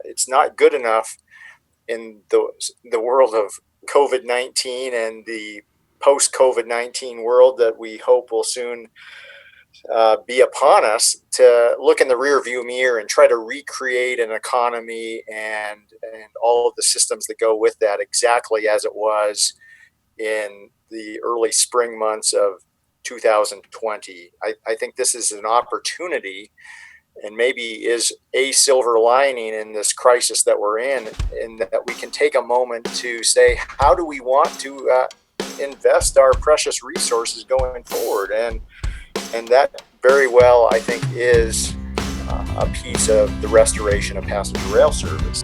It's not good enough in the world of COVID-19 and the post-COVID-19 world that we hope will soon be upon us, to look in the rearview mirror and try to recreate an economy and all of the systems that go with that exactly as it was in the early spring months of 2020. I think this is an opportunity, and maybe is a silver lining in this crisis that we're in that we can take a moment to say, how do we want to invest our precious resources going forward? And that very well, I think, is a piece of the restoration of passenger rail service.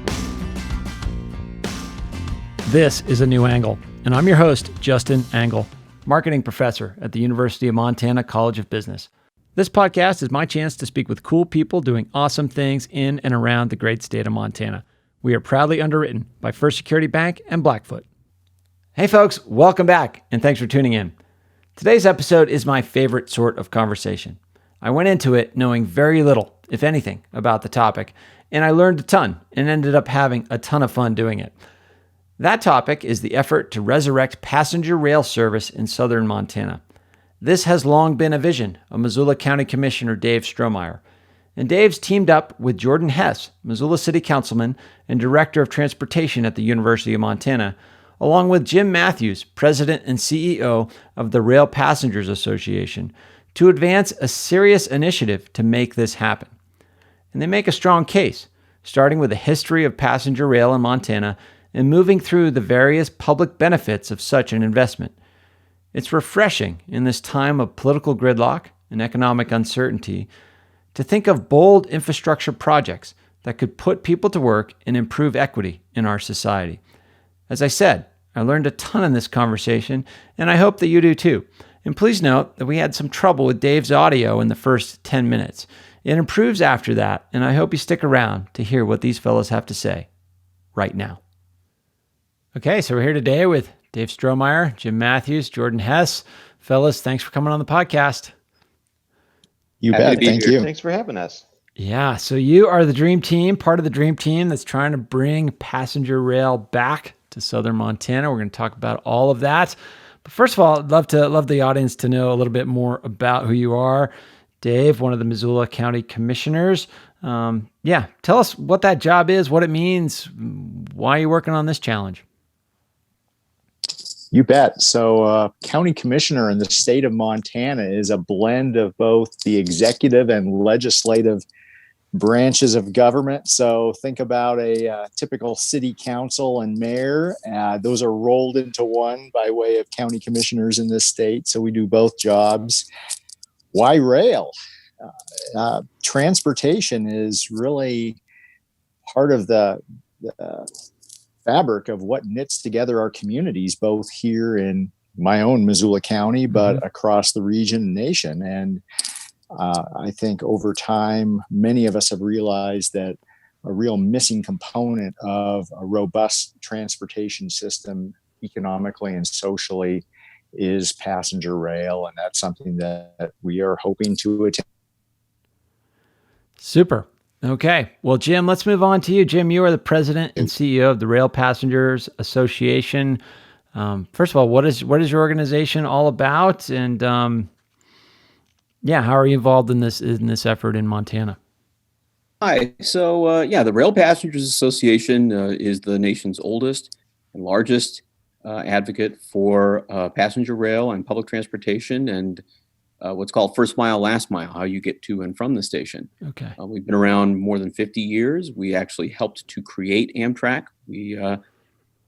This is A New Angle, and I'm your host, Justin Angle, marketing professor at the University of Montana College of Business. This podcast is my chance to speak with cool people doing awesome things in and around the great state of Montana. We are proudly underwritten by First Security Bank and Blackfoot. Hey folks, welcome back, and thanks for tuning in. Today's episode is my favorite sort of conversation. I went into it knowing very little, if anything, about the topic, and I learned a ton and ended up having a ton of fun doing it. That topic is the effort to resurrect passenger rail service in southern Montana. This has long been a vision of Missoula County Commissioner Dave Strohmaier, and Dave's teamed up with Jordan Hess, Missoula City Councilman and Director of Transportation at the University of Montana, along with Jim Matthews, President and CEO of the Rail Passengers Association, to advance a serious initiative to make this happen. And they make a strong case, starting with a history of passenger rail in Montana and moving through the various public benefits of such an investment. It's refreshing in this time of political gridlock and economic uncertainty to think of bold infrastructure projects that could put people to work and improve equity in our society. As I said, I learned a ton in this conversation, and I hope that you do too. And please note that we had some trouble with Dave's audio in the first 10 minutes. It improves after that, and I hope you stick around to hear what these fellows have to say right now. Okay, so we're here today with Dave Strohmaier, Jim Matthews, Jordan Hess. Fellas, thanks for coming on the podcast. You Happy bet. Thank you. Thanks for having us. Yeah, so you are the dream team, part of the dream team that's trying to bring passenger rail back to southern Montana. We're going to talk about all of that. But first of all, I'd love the audience to know a little bit more about who you are. Dave, one of the Missoula County Commissioners. Tell us what that job is, what it means, why you're working on this challenge. You bet. So county commissioner in the state of Montana is a blend of both the executive and legislative branches of government. So think about a typical city council and mayor. Those are rolled into one by way of county commissioners in this state. So we do both jobs. Why rail? Transportation is really part of the fabric of what knits together our communities, both here in my own Missoula County, but across the region and nation. And I think over time, many of us have realized that a real missing component of a robust transportation system, economically and socially, is passenger rail. And that's something that we are hoping to attain. Super. Okay. Well, Jim, let's move on to you. Jim, you are the president and CEO of the Rail Passengers Association. First of all, what is your organization all about? And how are you involved in this effort in Montana? Hi. So, the Rail Passengers Association is the nation's oldest and largest advocate for passenger rail and public transportation and what's called first mile, last mile, how you get to and from the station. Okay. We've been around more than 50 years. We actually helped to create Amtrak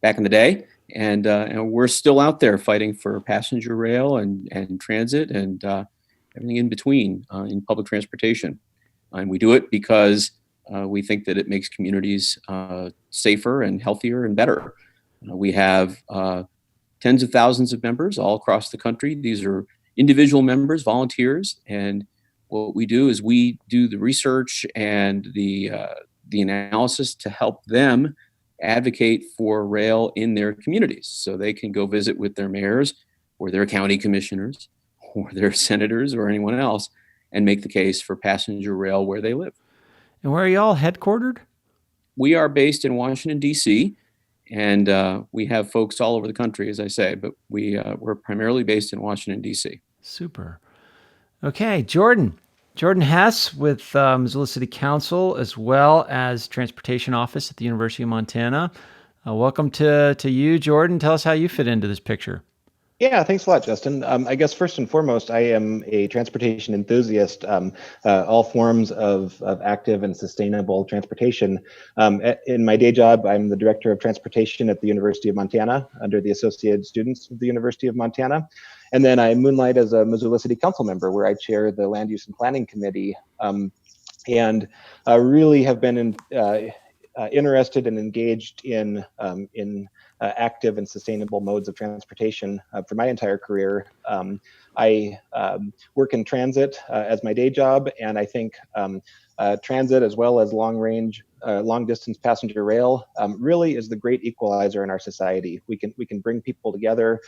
back in the day, and we're still out there fighting for passenger rail and transit and everything in between in public transportation. And we do it because we think that it makes communities safer and healthier and better. We have tens of thousands of members all across the country. These are individual members, volunteers, and what we do is we do the research and the analysis to help them advocate for rail in their communities, so they can go visit with their mayors or their county commissioners or their senators or anyone else and make the case for passenger rail where they live. And where are y'all headquartered? we are based in Washington, D.C., and we have folks all over the country, as I say, but we're primarily based in Washington, D.C. Super. Okay, Jordan. Jordan Hess with Missoula City Council, as well as Transportation Office at the University of Montana. Welcome to you, Jordan. Tell us how you fit into this picture. Yeah, thanks a lot, Justin. I guess first and foremost, I am a transportation enthusiast. All forms of active and sustainable transportation. In my day job, I'm the director of transportation at the University of Montana under the Associated Students of the University of Montana. And then I moonlight as a Missoula City Council member, where I chair the Land Use and Planning Committee, and really have been interested and engaged in active and sustainable modes of transportation for my entire career. I work in transit as my day job, and I think transit, as well as long distance passenger rail, really is the great equalizer in our society. We can bring people together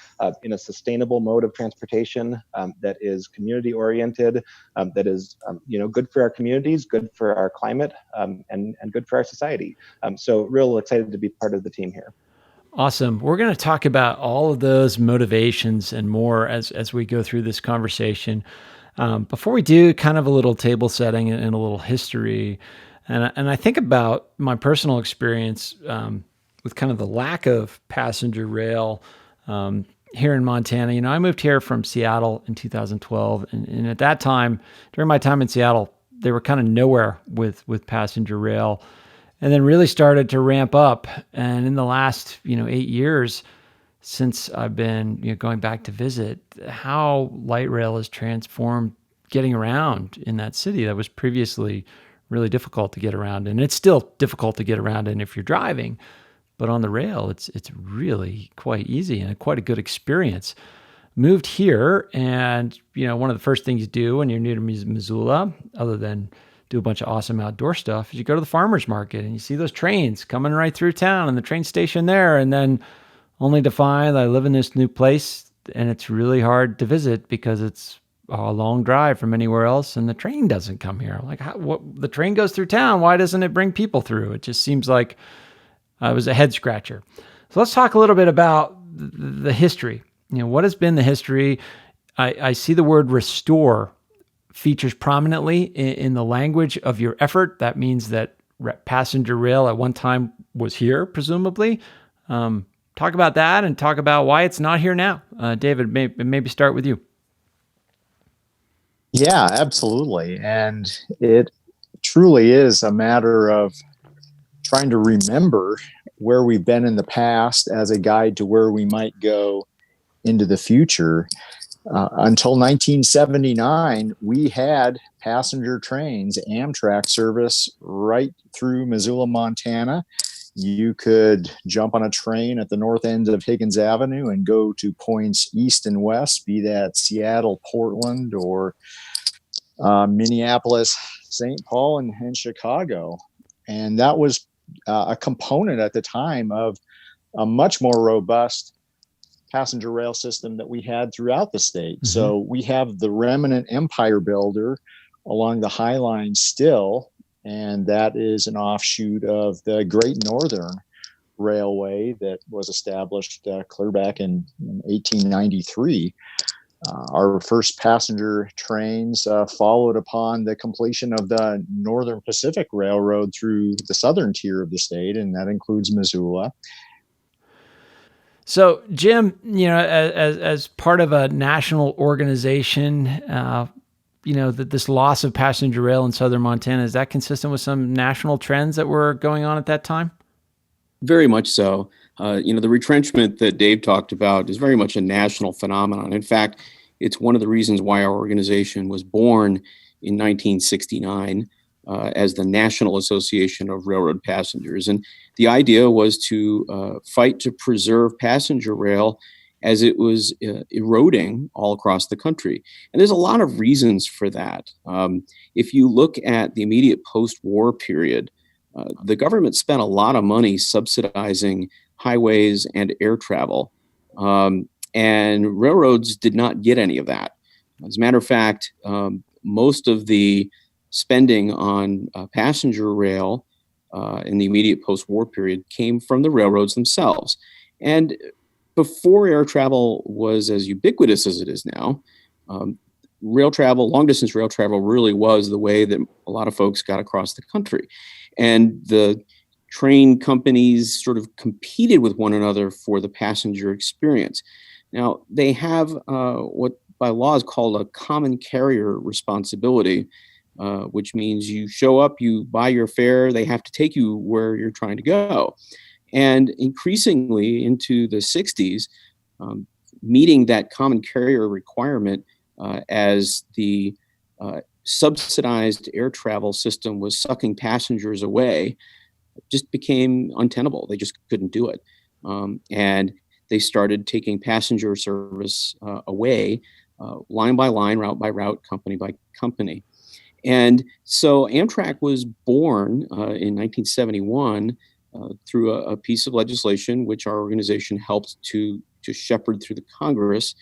in a sustainable mode of transportation that is community oriented, that is good for our communities, good for our climate, and good for our society. So real excited to be part of the team here. Awesome. We're going to talk about all of those motivations and more as we go through this conversation. Before we do, kind of a little table setting and a little history. And I think about my personal experience with kind of the lack of passenger rail here in Montana. I moved here from Seattle in 2012. And at that time, during my time in Seattle, they were kind of nowhere with passenger rail. And then really started to ramp up. And in the last, 8 years, since I've been going back to visit, how light rail has transformed getting around in that city that was previously really difficult to get around. And it's still difficult to get around in if you're driving. But on the rail, it's really quite easy and quite a good experience. Moved here, and one of the first things you do when you're new to Missoula, other than do a bunch of awesome outdoor stuff, is you go to the farmer's market and you see those trains coming right through town and the train station there, and then only to find I live in this new place and it's really hard to visit because it's a long drive from anywhere else and the train doesn't come here. Like, the train goes through town, why doesn't it bring people through? It just seems like it was a head scratcher. So let's talk a little bit about the history. What has been the history? I see the word restore features prominently in the language of your effort. That means that passenger rail at one time was here, presumably. Talk about that and talk about why it's not here now. David, maybe start with you. Yeah, absolutely. And it truly is a matter of trying to remember where we've been in the past as a guide to where we might go into the future. Until 1979, we had passenger trains, Amtrak service right through Missoula, Montana. You could jump on a train at the north end of Higgins Avenue and go to points east and west, be that Seattle, Portland, or Minneapolis, St. Paul, and Chicago. And that was a component at the time of a much more robust passenger rail system that we had throughout the state. Mm-hmm. So we have the remnant empire builder along the High Line still, and that is an offshoot of the Great Northern Railway that was established clear back in 1893. Our first passenger trains followed upon the completion of the Northern Pacific Railroad through the southern tier of the state, and that includes Missoula. So, Jim, as part of a national organization, that this loss of passenger rail in southern Montana, is that consistent with some national trends that were going on at that time? Very much so. The retrenchment that Dave talked about is very much a national phenomenon. In fact, it's one of the reasons why our organization was born in 1969 as the National Association of Railroad Passengers. And the idea was to fight to preserve passenger rail as it was eroding all across the country. And there's a lot of reasons for that. If you look at the immediate post-war period, the government spent a lot of money subsidizing highways and air travel, and railroads did not get any of that. As a matter of fact, most of the spending on passenger rail in the immediate post-war period came from the railroads themselves. And before air travel was as ubiquitous as it is now, rail travel, long-distance rail travel really was the way that a lot of folks got across the country. And the train companies sort of competed with one another for the passenger experience. Now, they have what by law is called a common carrier responsibility, which means you show up, you buy your fare, they have to take you where you're trying to go. And increasingly into the 60s, meeting that common carrier requirement as the subsidized air travel system was sucking passengers away just became untenable. They just couldn't do it. And they started taking passenger service away, line by line, route by route, company by company. And so Amtrak was born in 1971 through a piece of legislation which our organization helped to shepherd through the Congress.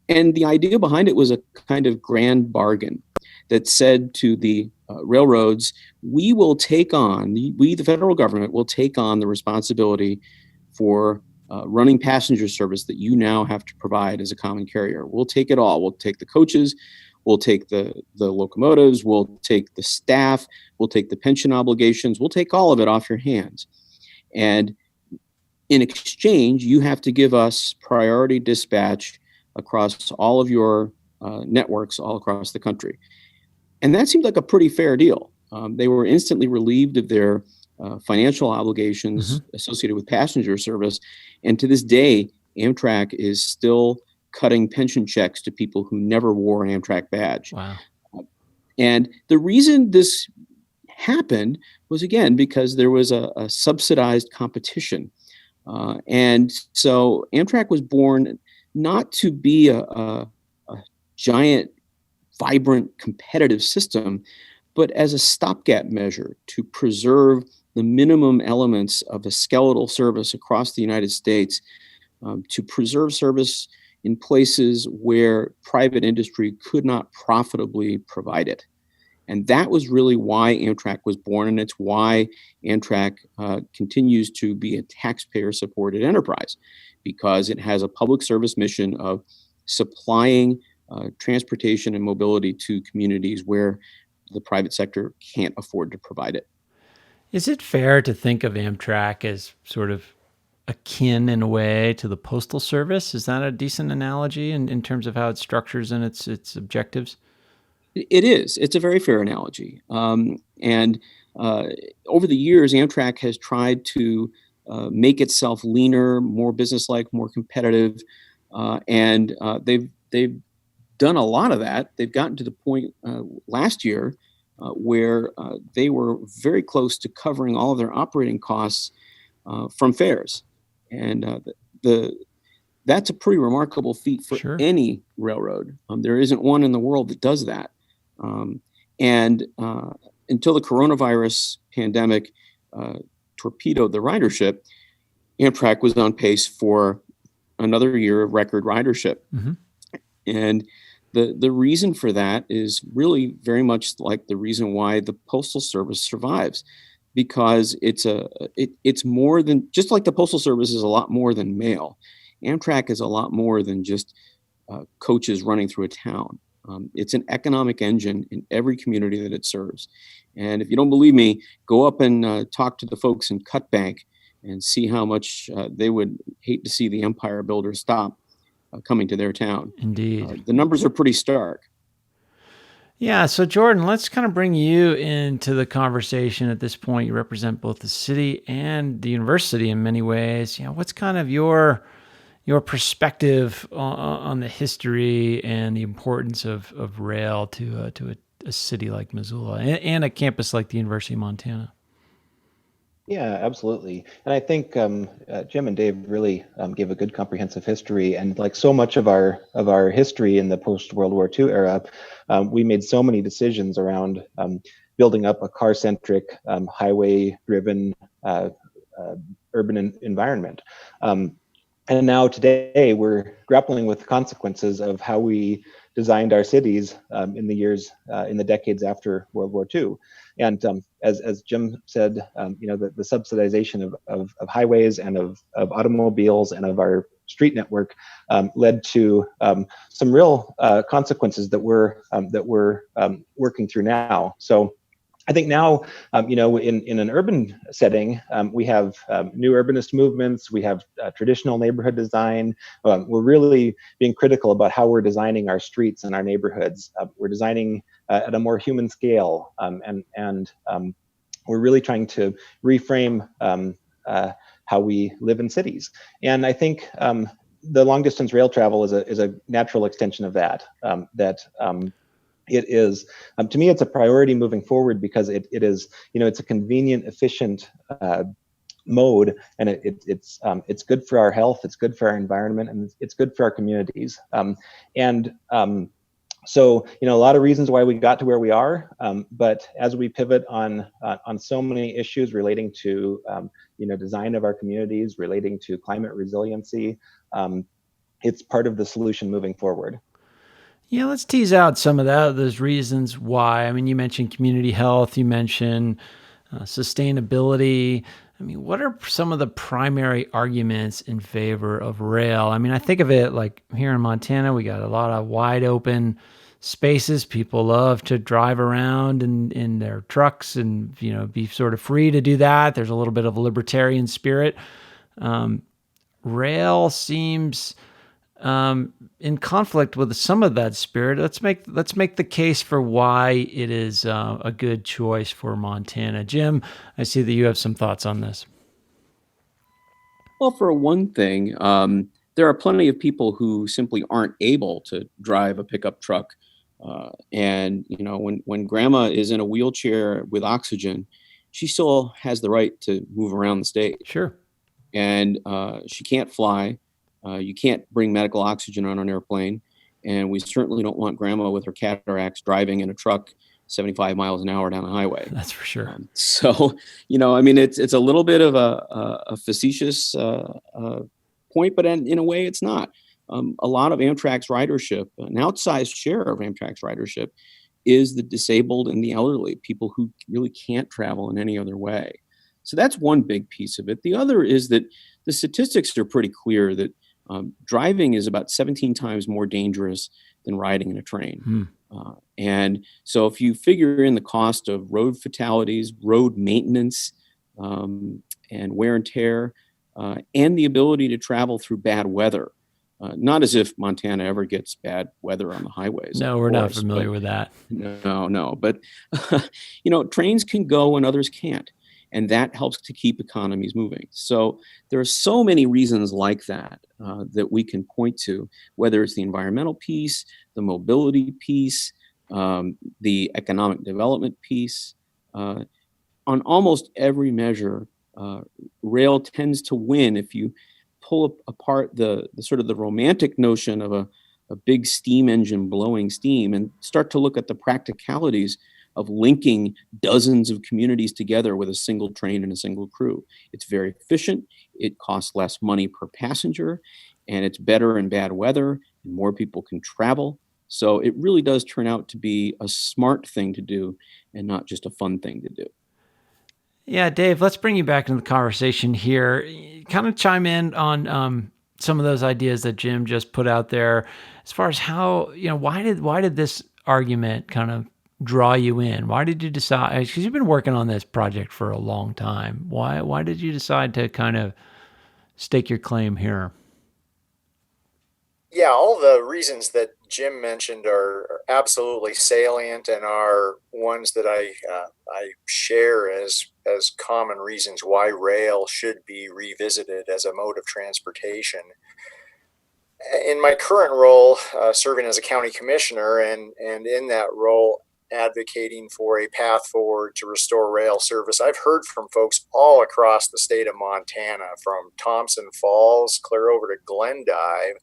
And the idea behind it was a kind of grand bargain that said to the railroads, we will take on, the federal government will take on the responsibility for running passenger service that you now have to provide as a common carrier. We'll take it all. We'll take the coaches, we'll take the locomotives, we'll take the staff, we'll take the pension obligations, we'll take all of it off your hands. And in exchange, you have to give us priority dispatch across all of your networks all across the country. And that seemed like a pretty fair deal. They were instantly relieved of their financial obligations associated with passenger service. And to this day, Amtrak is still cutting pension checks to people who never wore an Amtrak badge. Wow. And the reason this happened was, again, because there was a subsidized competition. And so Amtrak was born not to be a giant, vibrant, competitive system, but as a stopgap measure to preserve the minimum elements of a skeletal service across the United States, to preserve service in places where private industry could not profitably provide it. And that was really why Amtrak was born, and it's why Amtrak continues to be a taxpayer-supported enterprise, because it has a public service mission of supplying transportation and mobility to communities where the private sector can't afford to provide it. Is it fair to think of Amtrak as sort of akin in a way to the Postal Service? Is that a decent analogy in terms of how it structures and its objectives? It is. It's a very fair analogy. And over the years, Amtrak has tried to make itself leaner, more businesslike, more competitive, and they've done a lot of that. They've gotten to the point last year where they were very close to covering all of their operating costs from fares, and that's a pretty remarkable feat for any railroad. There isn't one in the world that does that. And until the coronavirus pandemic torpedoed the ridership, Amtrak was on pace for another year of record ridership. And the reason for that is really very much like the reason why the Postal Service survives, because it's more than, just like the Postal Service is a lot more than mail. Amtrak is a lot more than just coaches running through a town. It's an economic engine in every community that it serves. And if you don't believe me, go up and talk to the folks in Cut Bank and see how much they would hate to see the empire builders stop coming to their town. Indeed. The numbers are pretty stark. Yeah. So Jordan, let's kind of bring you into the conversation at this point. You represent both the city and the university in many ways. What's kind of your perspective on the history and the importance of rail to a city like Missoula and a campus like the University of Montana? Yeah, absolutely. And I think Jim and Dave really gave a good comprehensive history. And like so much of our history in the post-World War II era, we made so many decisions around building up a car-centric, highway-driven urban environment. And now today we're grappling with the consequences of how we designed our cities in the decades after World War II. And as Jim said, the subsidization of highways and of automobiles and of our street network led to some real consequences that we're working through now. So I think now, in an urban setting, we have new urbanist movements, we have traditional neighborhood design. We're really being critical about how we're designing our streets and our neighborhoods. We're designing at a more human scale, and we're really trying to reframe how we live in cities. And I think the long distance rail travel is a natural extension of that. It is, to me, it's a priority moving forward because it is, it's a convenient, efficient mode, and it's good for our health, it's good for our environment, and it's good for our communities. So, a lot of reasons why we got to where we are, but as we pivot on so many issues relating to, design of our communities, relating to climate resiliency, it's part of the solution moving forward. Yeah, let's tease out some of those reasons why. I mean, you mentioned community health, you mentioned sustainability. I mean, what are some of the primary arguments in favor of rail? I mean, I think of it like here in Montana, we got a lot of wide open spaces. People love to drive around in their trucks and, be sort of free to do that. There's a little bit of a libertarian spirit. Rail seems in conflict with some of that spirit. Let's make the case for why it is a good choice for Montana. Jim, I see that you have some thoughts on this. Well, for one thing, there are plenty of people who simply aren't able to drive a pickup truck. And when grandma is in a wheelchair with oxygen, she still has the right to move around the state. Sure. And she can't fly. You can't bring medical oxygen on an airplane. And we certainly don't want grandma with her cataracts driving in a truck 75 miles an hour down a highway. That's for sure. So, it's a little bit of a facetious point, but in a way it's not. A lot of Amtrak's ridership, an outsized share of Amtrak's ridership, is the disabled and the elderly, people who really can't travel in any other way. So that's one big piece of it. The other is that the statistics are pretty clear that driving is about 17 times more dangerous than riding in a train. And so if you figure in the cost of road fatalities, road maintenance, and wear and tear, and the ability to travel through bad weather, not as if Montana ever gets bad weather on the highways. No, we're not familiar with that. No. But, trains can go and others can't. And that helps to keep economies moving. So there are so many reasons like that that we can point to, whether it's the environmental piece, the mobility piece, the economic development piece. On almost every measure, rail tends to win if you pull apart the sort of the romantic notion of a big steam engine blowing steam and start to look at the practicalities of linking dozens of communities together with a single train and a single crew. It's very efficient, it costs less money per passenger, and it's better in bad weather, and more people can travel. So it really does turn out to be a smart thing to do and not just a fun thing to do. Yeah, Dave, let's bring you back into the conversation here. Kind of chime in on some of those ideas that Jim just put out there as far as how, why did this argument kind of draw you in? Why did you decide, because you've been working on this project for a long time. Why did you decide to kind of stake your claim here? Yeah, all the reasons that Jim mentioned are absolutely salient and are ones that I share as common reasons why rail should be revisited as a mode of transportation. In my current role, serving as a county commissioner, and in that role, advocating for a path forward to restore rail service, I've heard from folks all across the state of Montana, from Thompson Falls clear over to Glendive.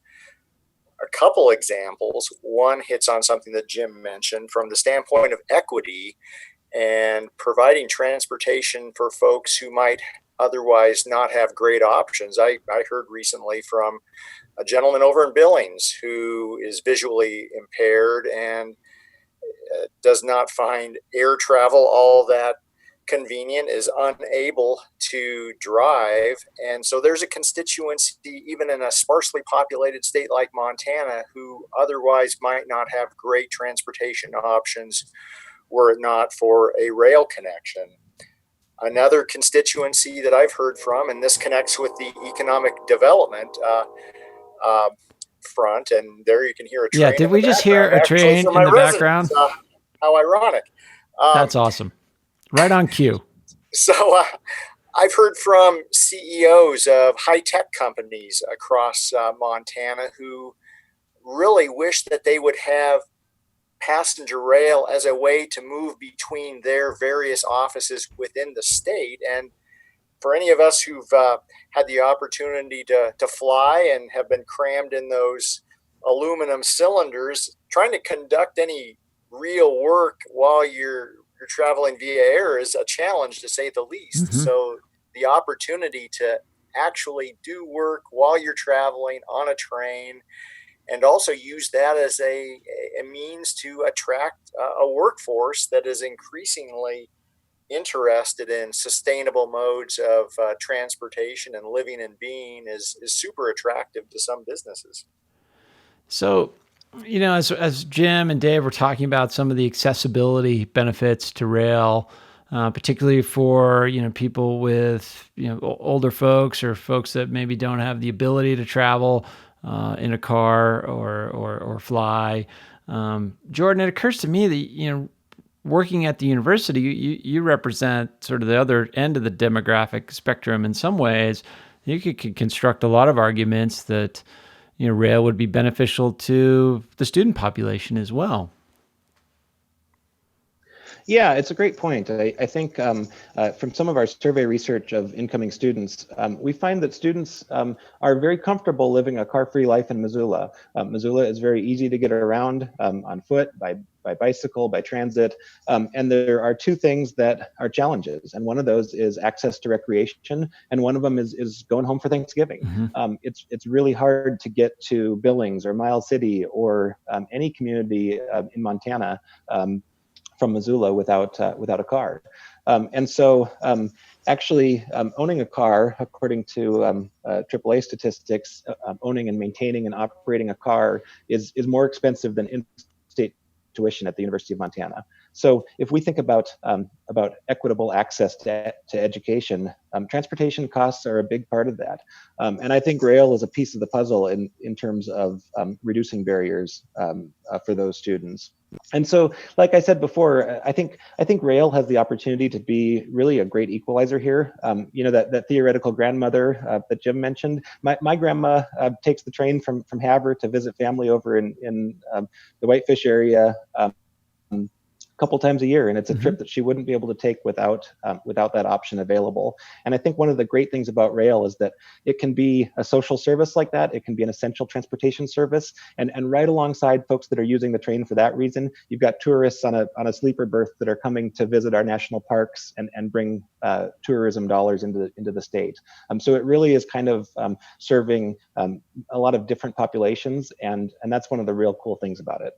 A couple examples. One hits on something that Jim mentioned from the standpoint of equity and providing transportation for folks who might otherwise not have great options. I heard recently from a gentleman over in Billings who is visually impaired and does not find air travel all that convenient, is unable to drive. And so there's a constituency, even in a sparsely populated state like Montana, who otherwise might not have great transportation options were it not for a rail connection. Another constituency that I've heard from, and this connects with the economic development front, and there you can hear a train. Yeah, did we just hear a train in the background? How ironic. That's awesome. Right on cue. So I've heard from CEOs of high-tech companies across Montana who really wish that they would have passenger rail as a way to move between their various offices within the state. And for any of us who've had the opportunity to fly and have been crammed in those aluminum cylinders, trying to conduct any real work while you're traveling via air is a challenge, to say the least. Mm-hmm. So the opportunity to actually do work while you're traveling on a train, and also use that as a means to attract a workforce that is increasingly interested in sustainable modes of transportation and living and being, is super attractive to some businesses. So, as Jim and Dave were talking about some of the accessibility benefits to rail, particularly for, people with, older folks or folks that maybe don't have the ability to travel in a car or fly. Jordan, it occurs to me that, working at the university, you represent sort of the other end of the demographic spectrum in some ways. You could construct a lot of arguments that, rail would be beneficial to the student population as well. Yeah, it's a great point. I think from some of our survey research of incoming students, we find that students are very comfortable living a car-free life in Missoula. Missoula is very easy to get around on foot, by bicycle, by transit, and there are two things that are challenges, and one of those is access to recreation, and one of them is going home for Thanksgiving. Mm-hmm. It's really hard to get to Billings or Miles City or any community in Montana from Missoula without a car. And so actually owning a car, according to AAA statistics, owning and maintaining and operating a car is more expensive than in-state tuition at the University of Montana. So if we think about equitable access to education, transportation costs are a big part of that. And I think rail is a piece of the puzzle in terms of reducing barriers for those students. And so, like I said before, I think rail has the opportunity to be really a great equalizer here. That theoretical grandmother that Jim mentioned. My grandma takes the train from Havre to visit family over in the Whitefish area a couple times a year, and it's a trip that she wouldn't be able to take without that option available. And I think one of the great things about rail is that it can be a social service like that. It can be an essential transportation service, and right alongside folks that are using the train for that reason, you've got tourists on a sleeper berth that are coming to visit our national parks and bring tourism dollars into the state. So it really is kind of serving a lot of different populations, and that's one of the real cool things about it.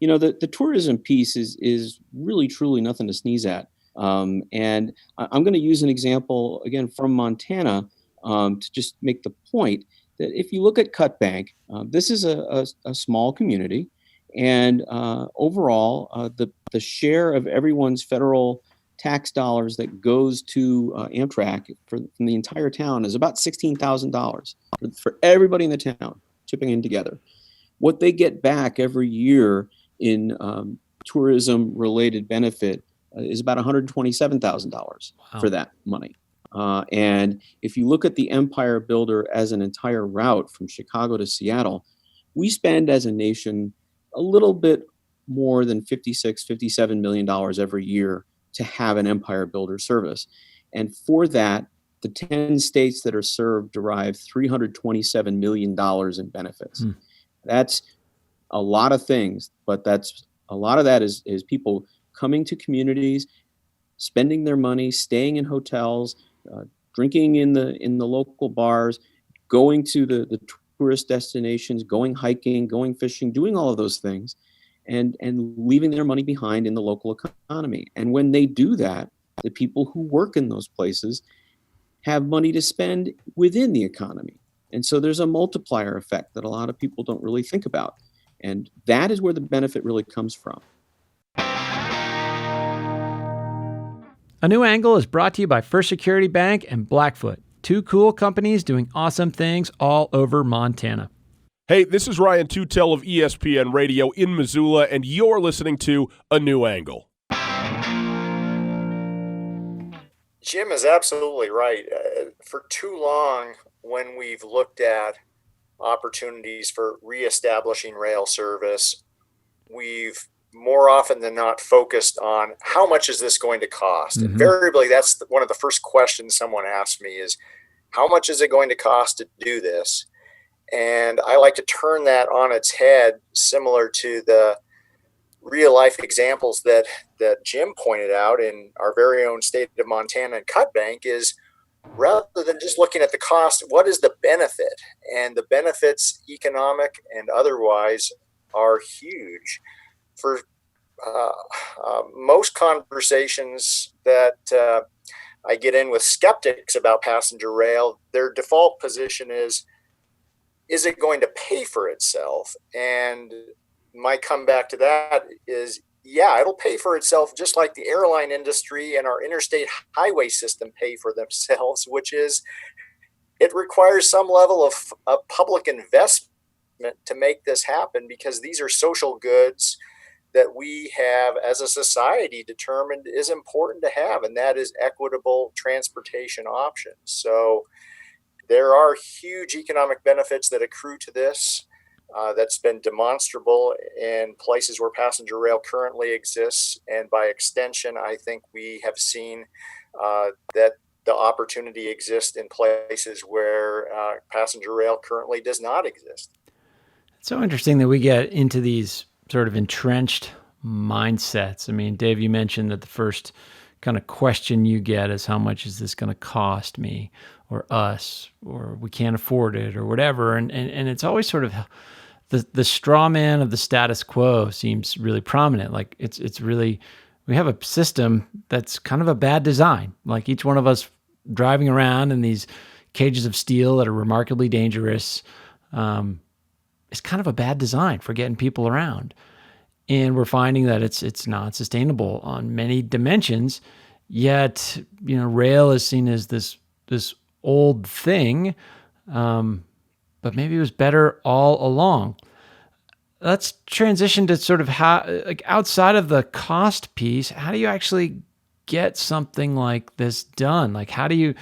The tourism piece is really, truly nothing to sneeze at. And I'm going to use an example, again, from Montana to just make the point that if you look at Cut Bank, this is a small community. And overall, the share of everyone's federal tax dollars that goes to Amtrak from the entire town is about $16,000 for everybody in the town chipping in together. What they get back every year in tourism-related benefit is about $127,000 for that money. And if you look at the Empire Builder as an entire route from Chicago to Seattle, we spend as a nation a little bit more than $57 million every year to have an Empire Builder service. And for that, the 10 states that are served derive $327 million in benefits. That's a lot of things, but that's a lot of that is people coming to communities, spending their money, staying in hotels, drinking in the local bars, going to the tourist destinations, going hiking, going fishing, doing all of those things. and leaving their money behind in the local economy. And when they do that, the people who work in those places have money to spend within the economy. And so there's a multiplier effect that a lot of people don't really think about. And that is where the benefit really comes from. A New Angle is brought to you by First Security Bank and Blackfoot, two cool companies doing awesome things all over Montana. Hey, this is Ryan Tutel of ESPN Radio in Missoula, and you're listening to A New Angle. Jim is absolutely right. For too long, when we've looked at opportunities for reestablishing rail service, we've more often than not focused on how much is this going to cost? Mm-hmm. Invariably, that's one of the first questions someone asks me is, how much is it going to cost to do this? And I like to turn that on its head, similar to the real life examples that Jim pointed out in our very own state of Montana and Cut Bank, is rather than just looking at the cost, what is the benefit? And the benefits, economic and otherwise, are huge. For most conversations that I get in with skeptics about passenger rail, their default position is it going to pay for itself? And my comeback to that is, yeah, it'll pay for itself just like the airline industry and our interstate highway system pay for themselves, which is it requires some level of public investment to make this happen, because these are social goods that we have as a society determined is important to have, and that is equitable transportation options. So there are huge economic benefits that accrue to this. That's been demonstrable in places where passenger rail currently exists. And by extension, I think we have seen that the opportunity exists in places where passenger rail currently does not exist. It's so interesting that we get into these sort of entrenched mindsets. I mean, Dave, you mentioned that the first kind of question you get is, how much is this going to cost me or us, or we can't afford it or whatever. And it's always sort of the straw man of the status quo seems really prominent. Like it's really, we have a system that's kind of a bad design. Like each one of us driving around in these cages of steel that are remarkably dangerous, it's kind of a bad design for getting people around. And we're finding that it's not sustainable on many dimensions. Yet, rail is seen as this old thing, but maybe it was better all along. Let's transition to sort of how, like, outside of the cost piece, how do you actually get something like this done? Like, how do you,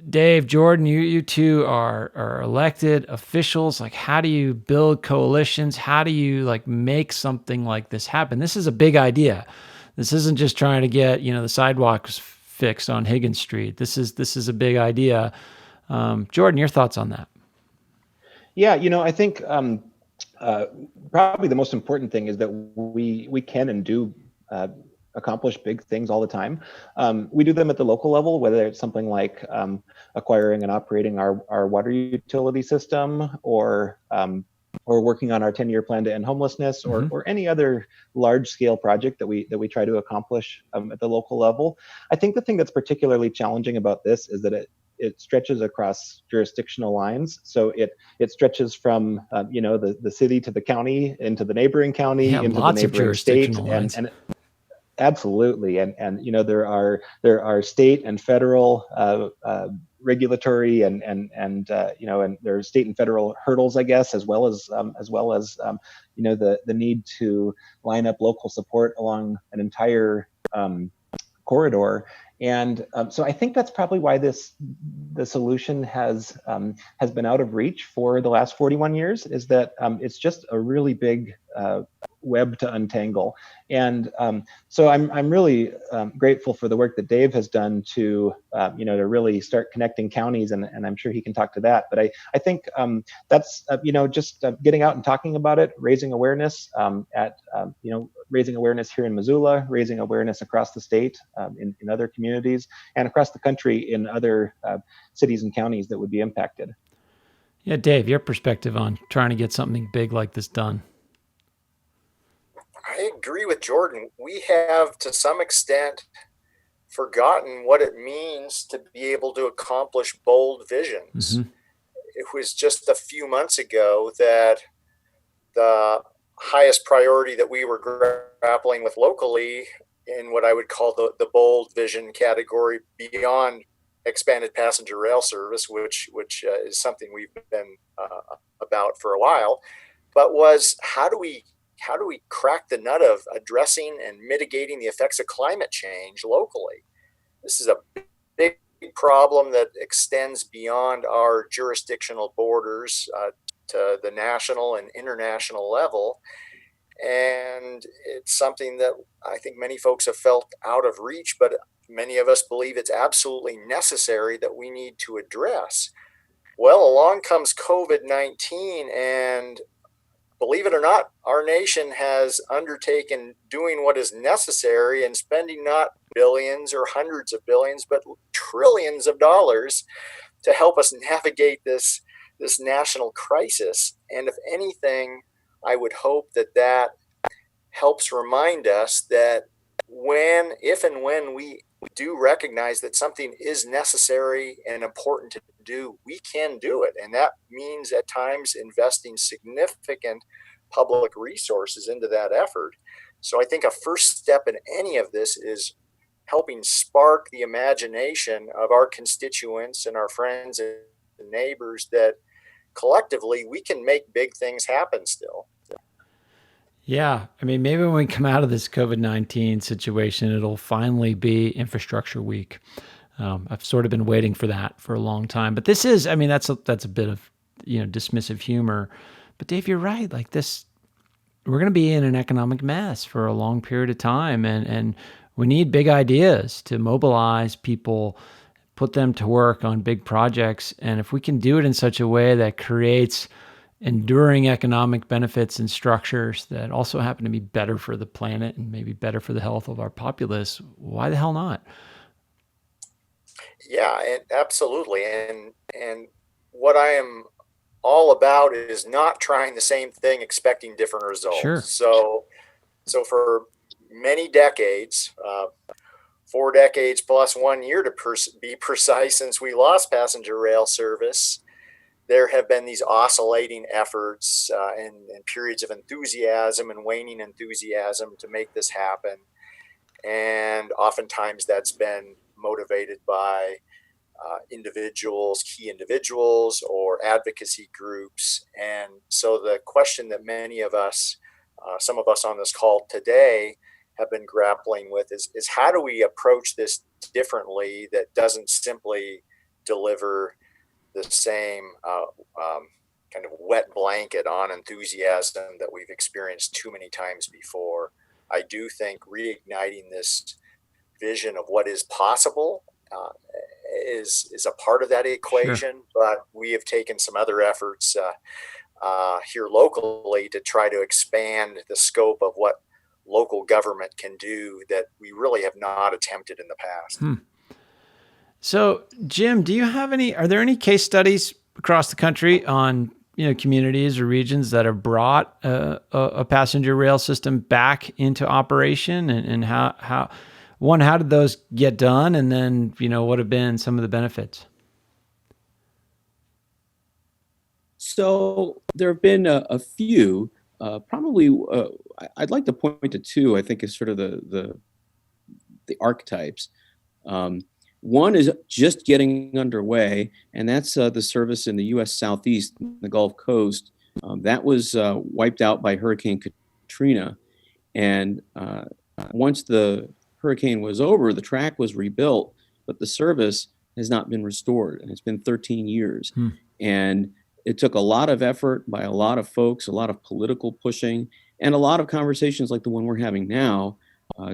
Dave, Jordan, you two are elected officials. Like, how do you build coalitions? How do you make something like this happen? This is a big idea. This isn't just trying to get, the sidewalks fixed on Higgins Street. This is a big idea. Jordan, your thoughts on that? Yeah, I think probably the most important thing is that we can and do accomplish big things all the time. We do them at the local level, whether it's something like acquiring and operating our water utility system, or working on our 10-year plan to end homelessness, or any other large-scale project that we try to accomplish at the local level. I think the thing that's particularly challenging about this is that it stretches across jurisdictional lines. So it stretches from the city to the county, into the neighboring county, into the neighboring state, and absolutely, and there are state and federal regulatory and there's state and federal hurdles, I guess, as well as the need to line up local support along an entire corridor. And so I think that's probably why the solution has been out of reach for the last 41 years, is that it's just a really big web to untangle. And so I'm really grateful for the work that Dave has done to really start connecting counties, and I'm sure he can talk to that. But I think that's just getting out and talking about it, raising awareness raising awareness here in Missoula, raising awareness across the state, in other communities, and across the country in other cities and counties that would be impacted. Yeah, Dave, your perspective on trying to get something big like this done. I agree with Jordan. We have, to some extent, forgotten what it means to be able to accomplish bold visions. Mm-hmm. It was just a few months ago that the highest priority that we were grappling with locally in what I would call the bold vision category beyond expanded passenger rail service, which is something we've been about for a while, but was how do we crack the nut of addressing and mitigating the effects of climate change locally? This is a big problem that extends beyond our jurisdictional borders to the national and international level. And it's something that I think many folks have felt out of reach, but many of us believe it's absolutely necessary that we need to address. Well, along comes COVID-19, and believe it or not, our nation has undertaken doing what is necessary and spending not billions or hundreds of billions, but trillions of dollars to help us navigate this national crisis. And if anything, I would hope that helps remind us that if and when we do recognize that something is necessary and important to do, we can do it. And that means at times investing significant public resources into that effort. So I think a first step in any of this is helping spark the imagination of our constituents and our friends and neighbors that collectively we can make big things happen still. Yeah. I mean, maybe when we come out of this COVID-19 situation, it'll finally be infrastructure week. I've sort of been waiting for that for a long time, but this is, I mean, that's a bit of, dismissive humor, but Dave, you're right. Like this, we're going to be in an economic mess for a long period of time. And we need big ideas to mobilize people, put them to work on big projects. And if we can do it in such a way that creates enduring economic benefits and structures that also happen to be better for the planet and maybe better for the health of our populace, why the hell not? Yeah, and absolutely. And what I am all about is not trying the same thing, expecting different results. Sure. So for many decades, 4 decades plus 1 year to be precise, since we lost passenger rail service, there have been these oscillating efforts and periods of enthusiasm and waning enthusiasm to make this happen. And oftentimes that's been motivated by key individuals or advocacy groups. And so the question that many of us, some of us on this call today, have been grappling with is how do we approach this differently that doesn't simply deliver the same kind of wet blanket on enthusiasm that we've experienced too many times before. I do think reigniting this vision of what is possible is a part of that equation, sure. But we have taken some other efforts here locally to try to expand the scope of what local government can do that we really have not attempted in the past. So, Jim, are there any case studies across the country on, communities or regions that have brought a passenger rail system back into operation, and how did those get done? And then, what have been some of the benefits? So there have been a few, probably, I'd like to point to two, I think is sort of the archetypes. One is just getting underway, and that's the service in the U.S. Southeast, the Gulf Coast. That was wiped out by Hurricane Katrina. And once the hurricane was over, the track was rebuilt, but the service has not been restored. And it's been 13 years. And it took a lot of effort by a lot of folks, a lot of political pushing, and a lot of conversations like the one we're having now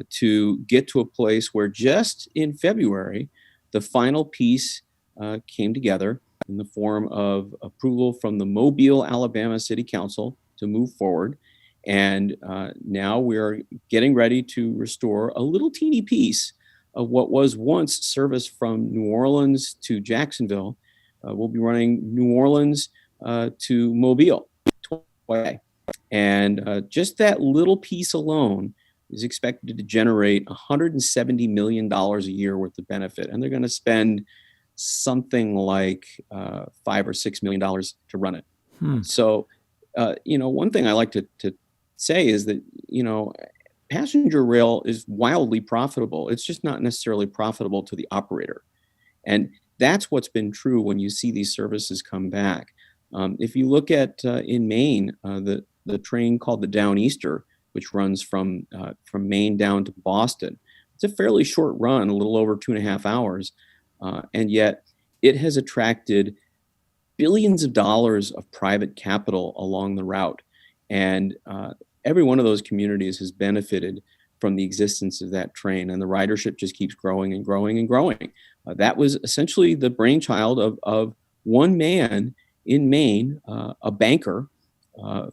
to get to a place where just in February, the final piece came together in the form of approval from the Mobile, Alabama City Council to move forward. And now we're getting ready to restore a little teeny piece of what was once service from New Orleans to Jacksonville. We'll be running New Orleans to Mobile twice. And just that little piece alone is expected to generate $170 million a year worth of benefit. And they're going to spend something like $5 or $6 million to run it. So, one thing I like to say is that, passenger rail is wildly profitable. It's just not necessarily profitable to the operator. And that's what's been true when you see these services come back. If you look at in Maine, the train called the Downeaster, which runs from Maine down to Boston, it's a fairly short run, a little over 2.5 hours, and yet it has attracted billions of dollars of private capital along the route. And every one of those communities has benefited from the existence of that train, and the ridership just keeps growing and growing and growing. That was essentially the brainchild of one man in Maine, a banker,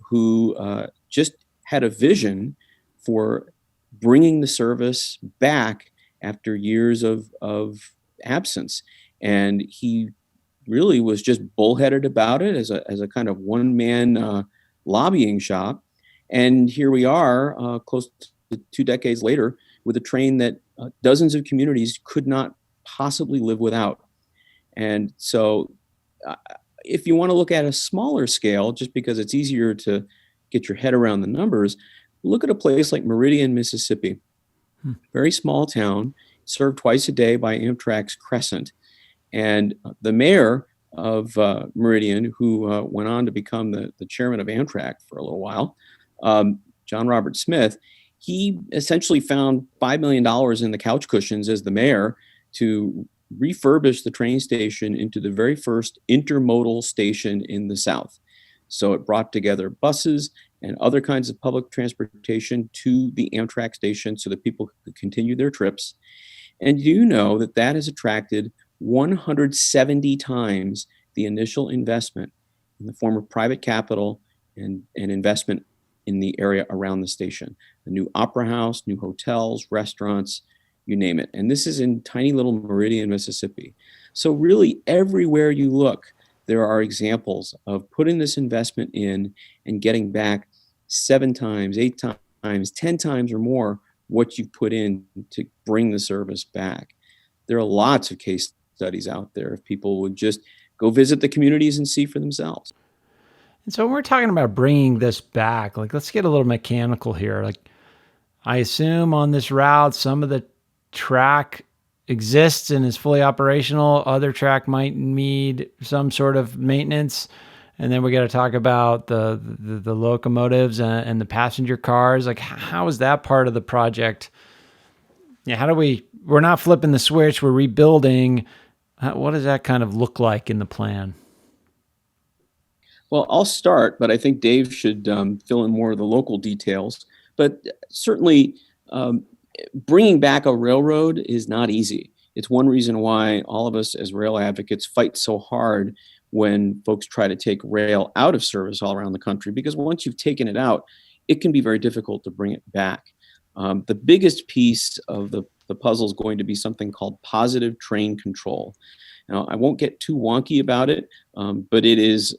who just had a vision for bringing the service back after years of absence. And he really was just bullheaded about it as a kind of one-man lobbying shop. And here we are, close to 2 decades later, with a train that dozens of communities could not possibly live without. And so if you want to look at a smaller scale, just because it's easier to get your head around the numbers, look at a place like Meridian, Mississippi. Very small town, served twice a day by Amtrak's Crescent. And the mayor of Meridian, who went on to become the chairman of Amtrak for a little while, John Robert Smith, he essentially found $5 million in the couch cushions as the mayor to refurbish the train station into the very first intermodal station in the South. So it brought together buses and other kinds of public transportation to the Amtrak station so that people could continue their trips. And you know that has attracted 170 times the initial investment in the form of private capital and investment in the area around the station. A new opera house, new hotels, restaurants, you name it. And this is in tiny little Meridian, Mississippi. So really everywhere you look, there are examples of putting this investment in and getting back 7 times, 8 times, 10 times or more what you put in to bring the service back. There are lots of case studies out there if people would just go visit the communities and see for themselves. And so when we're talking about bringing this back, let's get a little mechanical here. I assume on this route, some of the track exists and is fully operational. Other track might need some sort of maintenance. And then we got to talk about the locomotives and the passenger cars. How is that part of the project? Yeah, how do we're not flipping the switch, we're rebuilding. What does that kind of look like in the plan? Well, I'll start, but I think Dave should fill in more of the local details. But certainly, bringing back a railroad is not easy. It's one reason why all of us as rail advocates fight so hard when folks try to take rail out of service all around the country, because once you've taken it out, it can be very difficult to bring it back. The biggest piece of the puzzle is going to be something called positive train control. Now, I won't get too wonky about it, but it is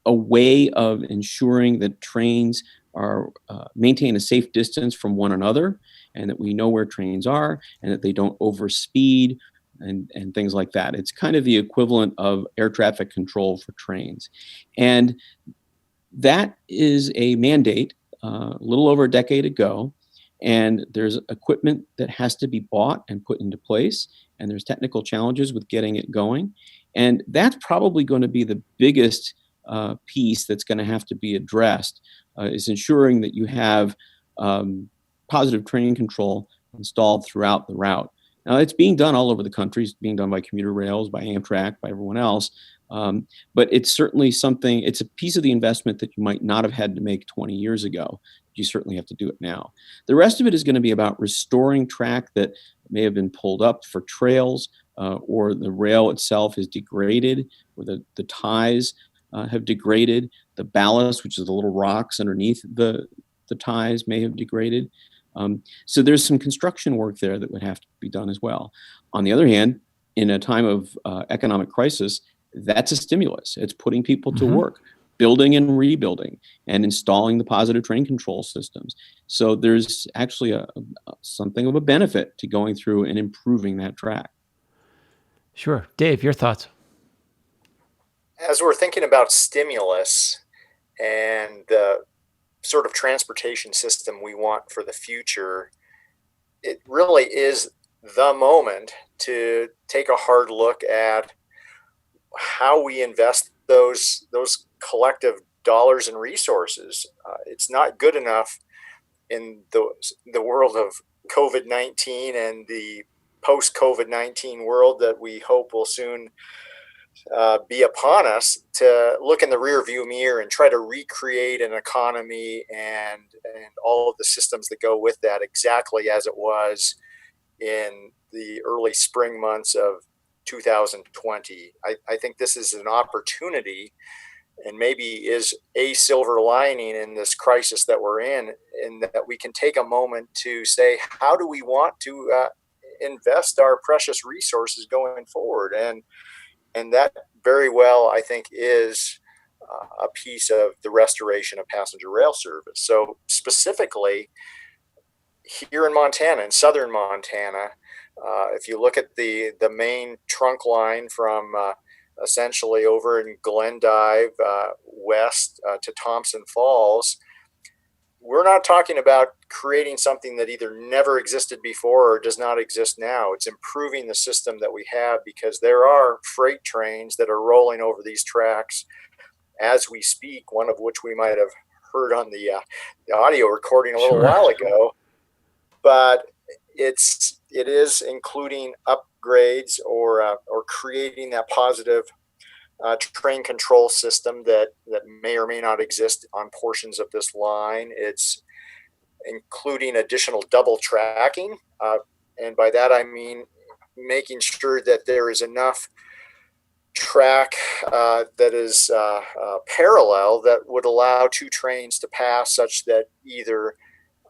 a way of ensuring that trains are maintain a safe distance from one another, and that we know where trains are, and that they don't overspeed and things like that. It's kind of the equivalent of air traffic control for trains. And that is a mandate a little over a decade ago. And there's equipment that has to be bought and put into place. And there's technical challenges with getting it going. And that's probably going to be the biggest piece that's going to have to be addressed, is ensuring that you have positive train control installed throughout the route. Now, it's being done all over the country. It's being done by commuter rails, by Amtrak, by everyone else. But it's certainly something, it's a piece of the investment that you might not have had to make 20 years ago. You certainly have to do it now. The rest of it is going to be about restoring track that may have been pulled up for trails, or the rail itself is degraded, or the ties have degraded. The ballast, which is the little rocks underneath the ties, may have degraded. So there's some construction work there that would have to be done as well. On the other hand, in a time of economic crisis, that's a stimulus. It's putting people to work. building and rebuilding and installing the positive train control systems. So there's actually something of a benefit to going through and improving that track. Sure. Dave, your thoughts? As we're thinking about stimulus and the sort of transportation system we want for the future, it really is the moment to take a hard look at how we invest those collective dollars and resources. It's not good enough in the world of COVID-19 and the post-COVID-19 world that we hope will soon be upon us to look in the rear view mirror and try to recreate an economy and all of the systems that go with that exactly as it was in the early spring months of 2020. I think this is an opportunity and maybe is a silver lining in this crisis that we're in that we can take a moment to say, how do we want to invest our precious resources going forward? And that very well, I think, is a piece of the restoration of passenger rail service. So specifically here in Montana, in southern Montana, if you look at the main trunk line from essentially over in Glendive west to Thompson Falls, we're not talking about creating something that either never existed before or does not exist now. It's improving the system that we have, because there are freight trains that are rolling over these tracks as we speak, one of which we might have heard on the audio recording a little while ago. But it is including upgrades or creating that positive train control system that may or may not exist on portions of this line. It's including additional double tracking. And by that, I mean making sure that there is enough track that is parallel that would allow two trains to pass, such that either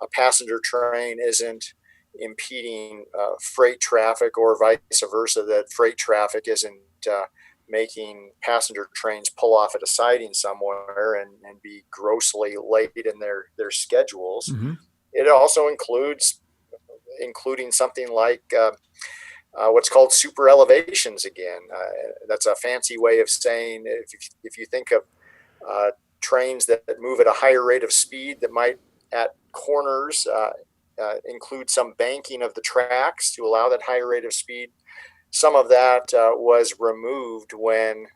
a passenger train isn't impeding freight traffic, or vice versa, that freight traffic isn't making passenger trains pull off at a siding somewhere and be grossly late in their schedules. Mm-hmm. It also including something like what's called super elevations again. That's a fancy way of saying if you think of trains that move at a higher rate of speed that might at corners include some banking of the tracks to allow that higher rate of speed. Some of that was removed when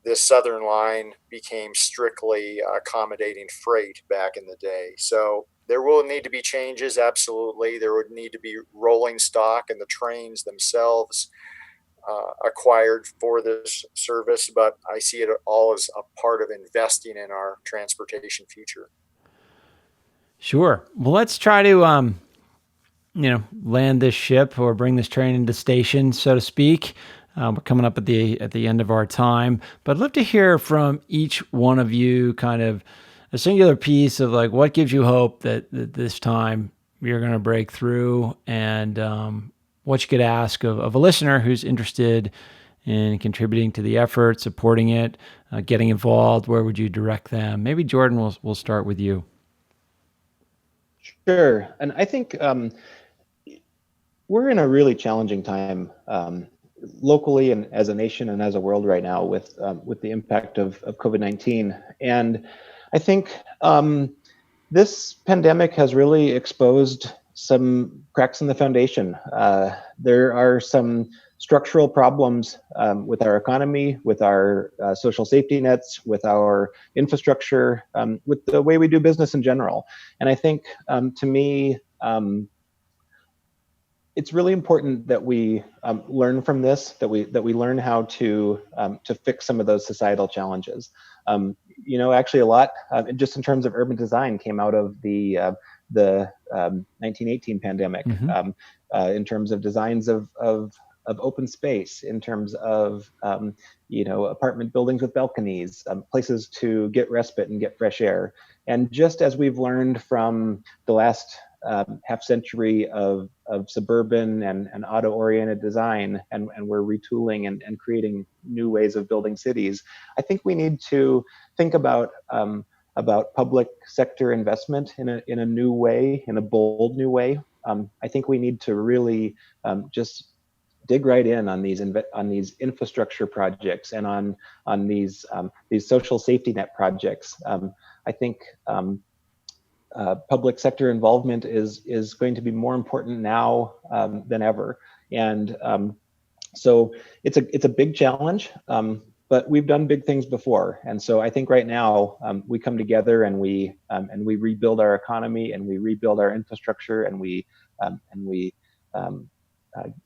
this southern line became strictly accommodating freight back in the day. So there will need to be changes, absolutely. There would need to be rolling stock and the trains themselves acquired for this service, but I see it all as a part of investing in our transportation future. Sure. Well, let's try to land this ship or bring this train into station, so to speak. We're coming up at the end of our time, but I'd love to hear from each one of you kind of a singular piece of like what gives you hope that this time you're going to break through, and what you could ask of a listener who's interested in contributing to the effort, supporting it, getting involved. Where would you direct them? Maybe Jordan, we'll start with you. Sure. And I think we're in a really challenging time locally and as a nation and as a world right now with the impact of COVID-19. And I think this pandemic has really exposed some cracks in the foundation. There are some structural problems with our economy, with our social safety nets, with our infrastructure, with the way we do business in general. And I think, to me, it's really important that we learn from this, that we learn how to fix some of those societal challenges. Actually, a lot just in terms of urban design came out of the 1918 pandemic. Mm-hmm. In terms of designs of open space, in terms of apartment buildings with balconies, places to get respite and get fresh air. And just as we've learned from the last half century of suburban and auto-oriented design, and we're retooling and creating new ways of building cities. I think we need to think about public sector investment in a new way, in a bold new way. I think we need to really just dig right in on these infrastructure projects and on these social safety net projects. I think public sector involvement is going to be more important now than ever, and so it's a big challenge. But we've done big things before, and so I think right now we come together and we rebuild our economy and we rebuild our infrastructure and we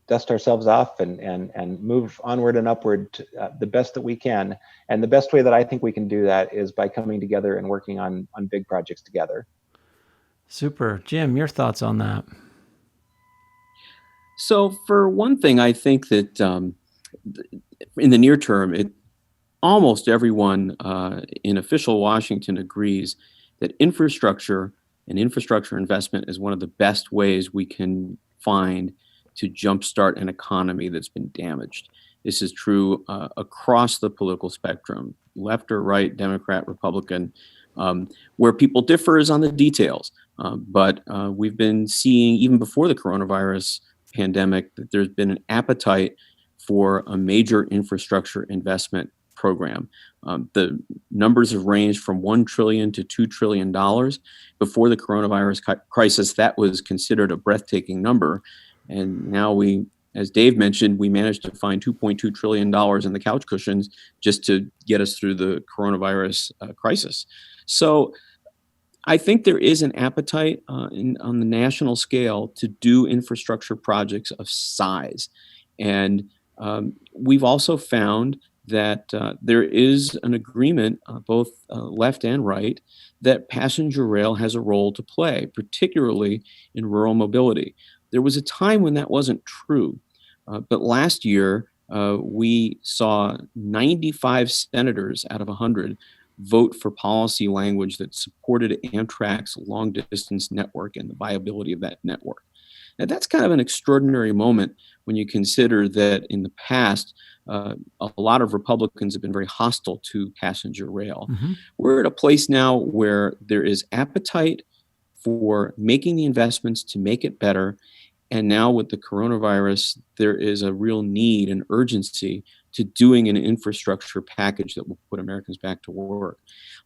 dust ourselves off and move onward and upward to, the best that we can. And the best way that I think we can do that is by coming together and working on big projects together. Super. Jim, your thoughts on that? So for one thing, I think that in the near term, almost everyone in official Washington agrees that infrastructure and infrastructure investment is one of the best ways we can find to jumpstart an economy that's been damaged. This is true across the political spectrum, left or right, Democrat, Republican. Where people differ is on the details. But we've been seeing, even before the coronavirus pandemic, that there's been an appetite for a major infrastructure investment program. The numbers have ranged from $1 trillion to $2 trillion. Before the coronavirus crisis, that was considered a breathtaking number. And now as Dave mentioned, we managed to find $2.2 trillion in the couch cushions just to get us through the coronavirus crisis. So I think there is an appetite on the national scale to do infrastructure projects of size. And we've also found that there is an agreement, both left and right, that passenger rail has a role to play, particularly in rural mobility. There was a time when that wasn't true, but last year we saw 95 senators out of 100 vote for policy language that supported Amtrak's long-distance network and the viability of that network. Now, that's kind of an extraordinary moment when you consider that in the past, a lot of Republicans have been very hostile to passenger rail. Mm-hmm. We're at a place now where there is appetite for making the investments to make it better. And now with the coronavirus, there is a real need and urgency to doing an infrastructure package that will put Americans back to work.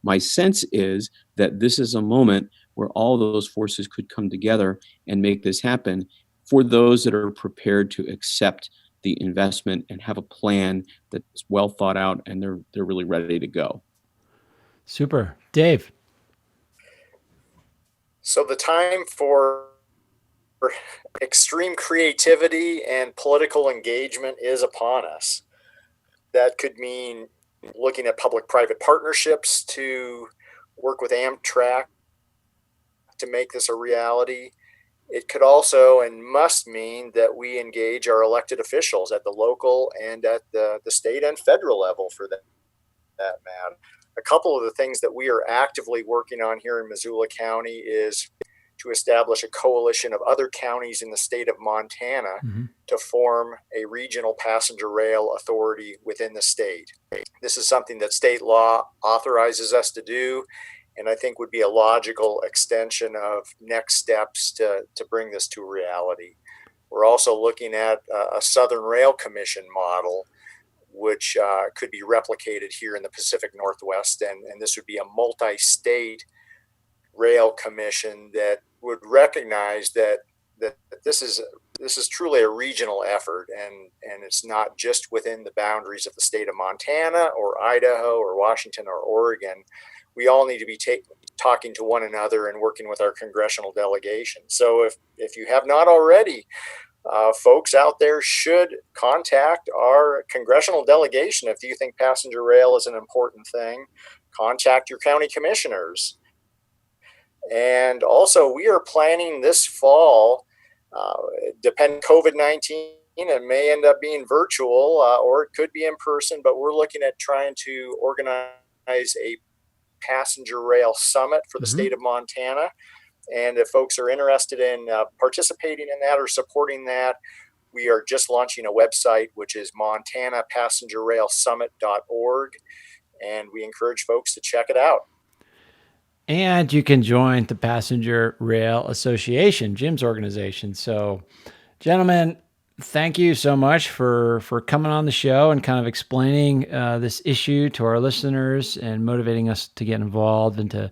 My sense is that this is a moment where all those forces could come together and make this happen for those that are prepared to accept the investment and have a plan that's well thought out and they're really ready to go. Super. Dave. So the time for extreme creativity and political engagement is upon us. That could mean looking at public-private partnerships to work with Amtrak to make this a reality. It could also and must mean that we engage our elected officials at the local and at the state and federal level for that matter. A couple of the things that we are actively working on here in Missoula County is to establish a coalition of other counties in the state of Montana mm-hmm. to form a regional passenger rail authority within the state. This is something that state law authorizes us to do, and I think would be a logical extension of next steps to bring this to reality. We're also looking at a Southern Rail Commission model, which could be replicated here in the Pacific Northwest, and this would be a multi-state rail commission that would recognize that this is truly a regional effort, and it's not just within the boundaries of the state of Montana or Idaho or Washington or Oregon. We all need to be talking to one another and working with our congressional delegation. So if you have not already, folks out there should contact our congressional delegation. If you think passenger rail is an important thing, contact your county commissioners. And also, we are planning this fall, depending COVID-19, it may end up being virtual or it could be in person, but we're looking at trying to organize a passenger rail summit for the mm-hmm. state of Montana. And if folks are interested in participating in that or supporting that, we are just launching a website, which is montanapassengerrailsummit.org. And we encourage folks to check it out. And you can join the Passenger Rail Association, Jim's organization. So, gentlemen, thank you so much for coming on the show and kind of explaining this issue to our listeners and motivating us to get involved and to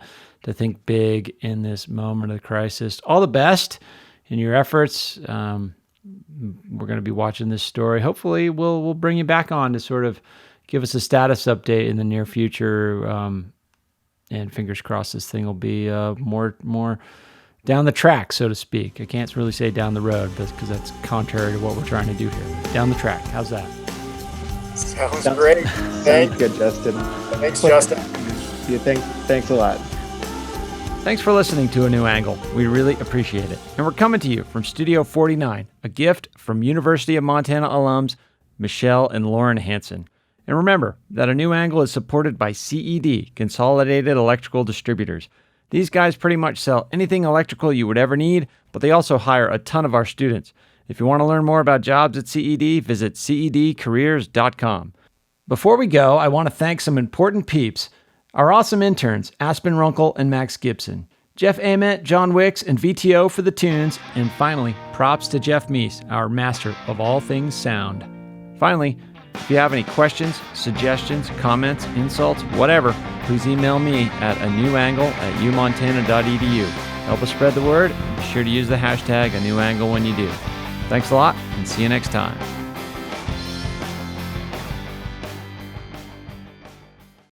think big in this moment of the crisis. All the best in your efforts. We're going to be watching this story. Hopefully, we'll bring you back on to sort of give us a status update in the near future. And fingers crossed, this thing will be more down the track, so to speak. I can't really say down the road, because that's contrary to what we're trying to do here. Down the track. How's that? Sounds great. Sounds good, Justin. Thanks, Justin. Yeah, thanks a lot. Thanks for listening to A New Angle. We really appreciate it. And we're coming to you from Studio 49, a gift from University of Montana alums Michelle and Lauren Hansen. And remember that A New Angle is supported by CED, Consolidated Electrical Distributors. These guys pretty much sell anything electrical you would ever need, but they also hire a ton of our students. If you want to learn more about jobs at CED, visit cedcareers.com. Before we go, I want to thank some important peeps. Our awesome interns, Aspen Runkle and Max Gibson, Jeff Ament, John Wicks, and VTO for the tunes, and finally, props to Jeff Meese, our master of all things sound. Finally, if you have any questions, suggestions, comments, insults, whatever, please email me at anewangle@umontana.edu. Help us spread the word, and be sure to use the hashtag #anewangle when you do. Thanks a lot, and see you next time.